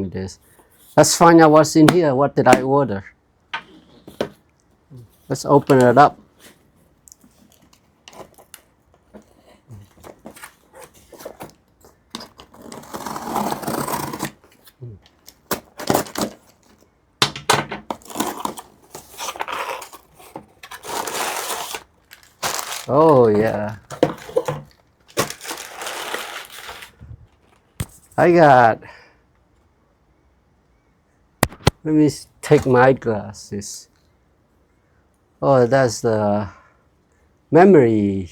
open this. Let's find out what's in here. What did I order? Let's open it up. Oh yeah. I got, let me take my glasses. Oh, that's the memory,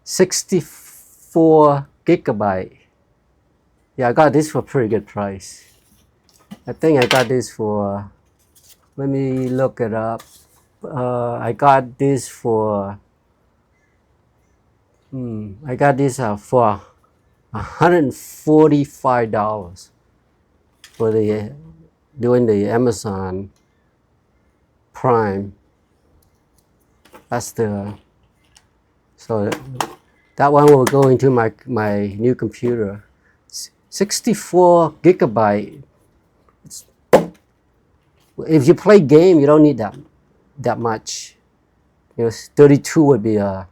64 gigabyte. Yeah, I got this for a pretty good price. I think I got this for, let me look it up. I got this for, I got this for $145 for the doing the Amazon Prime. That's the, so that one will go into my new computer. 64 gigabyte. If you play game, you don't need that much. You know, 32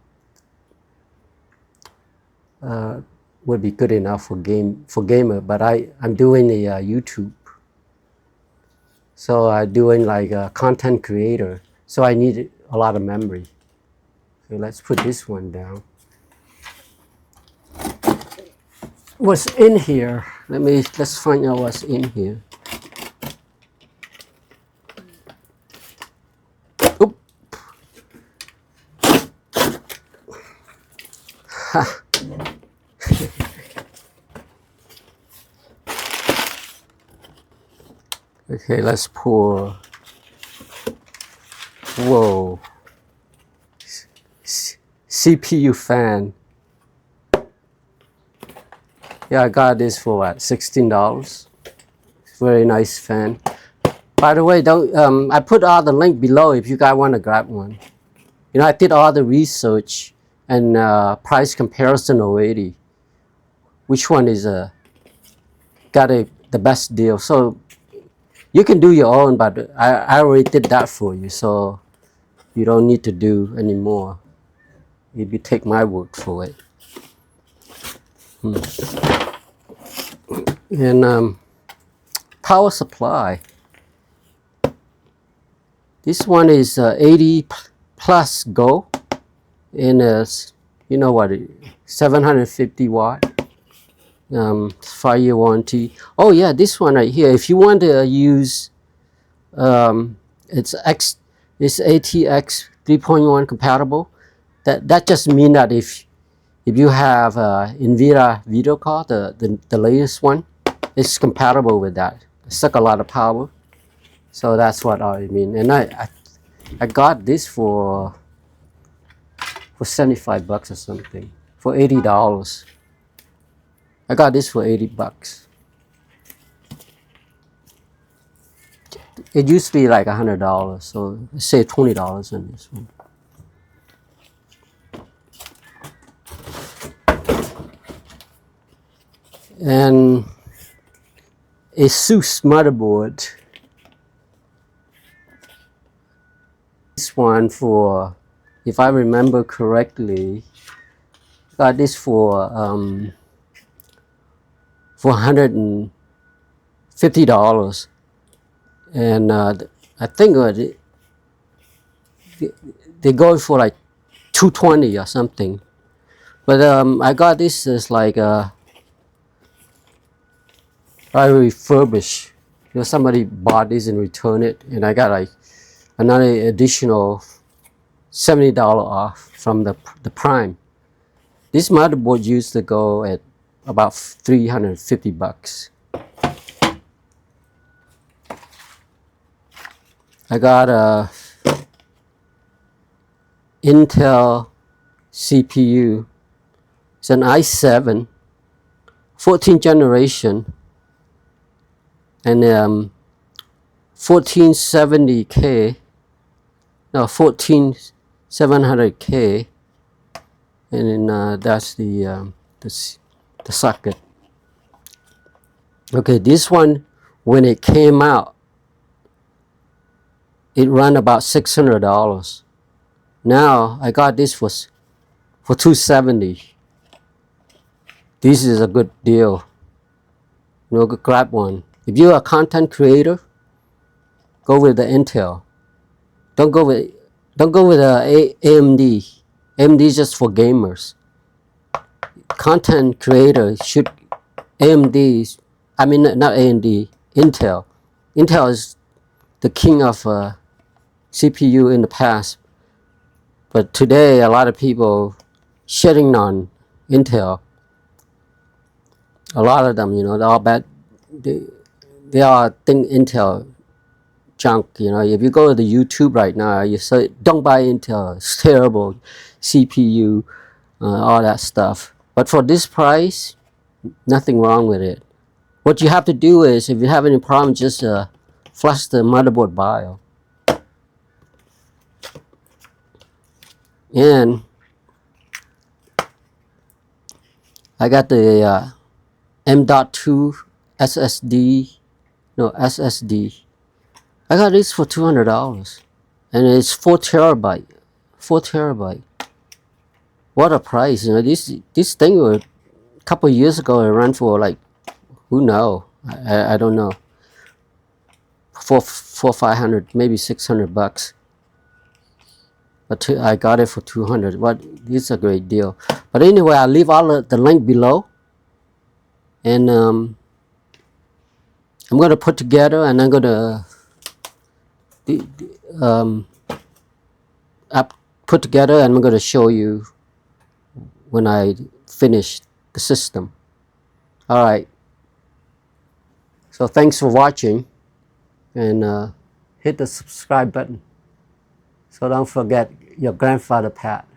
would be good enough for gamer. But I'm doing the YouTube, so I'm doing like a content creator. So I need a lot of memory. So let's put this one down. What's in here? Let's find out what's in here. Oop. Ha. Okay, let's pour. Whoa. CPU fan. Yeah, I got this for what, $16. Very nice fan. By the way, I put all the link below if you guys want to grab one. You know, I did all the research and price comparison already. Which one is got the best deal? So you can do your own, but I already did that for you, so you don't need to do anymore. If you take my word for it. And power supply. This one is 80 plus go, and you know what, 750 watt. 5-year warranty. Oh yeah, this one right here. If you want to use, it's ATX 3.1 compatible. That just means that if you have NVIDIA video card, the latest one, it's compatible with that. It sucks a lot of power, so that's what I mean. And I got this for $75 or something, for $80. I got this for $80. It used to be like $100, so I saved $20 on this one. And ASUS motherboard. This one for, if I remember correctly, got this for $150, and I think they go for like $220 or something. But I got this as like I refurbished. You know, somebody bought this and returned it, and I got like another additional $70 off from the Prime. This motherboard used to go at about $350. I got a Intel CPU. It's an i7, 14th generation, and 1470K, no, 14700K, and then that's the socket. Okay, this one when it came out, it ran about $600. Now I got this for $270. This is a good deal. You know, grab one. If you're a content creator, go with the Intel. Don't go with AMD. AMD is just for gamers. Content creator should AMD. I mean, not AMD. Intel. Intel is the king of CPU in the past, but today a lot of people shitting on Intel. A lot of them, you know, they're all bad. They all think Intel junk. You know, if you go to the YouTube right now, you say don't buy Intel. It's terrible, CPU, all that stuff. But for this price, nothing wrong with it. What you have to do is, if you have any problem, just flush the motherboard BIOS. And I got the M.2 SSD. No, SSD. I got this for $200. And it's 4 terabyte. 4 terabyte. What a price. You know, this thing a couple of years ago, it ran for like, who knows? I don't know. 500, maybe $600. But I got it for 200. What? It's a great deal. But anyway, I'll leave all the link below. And I'm going to put together, and I'm going to put together, and I'm going to show you when I finish the system. All right. So thanks for watching, and hit the subscribe button. So don't forget your grandfather Pat.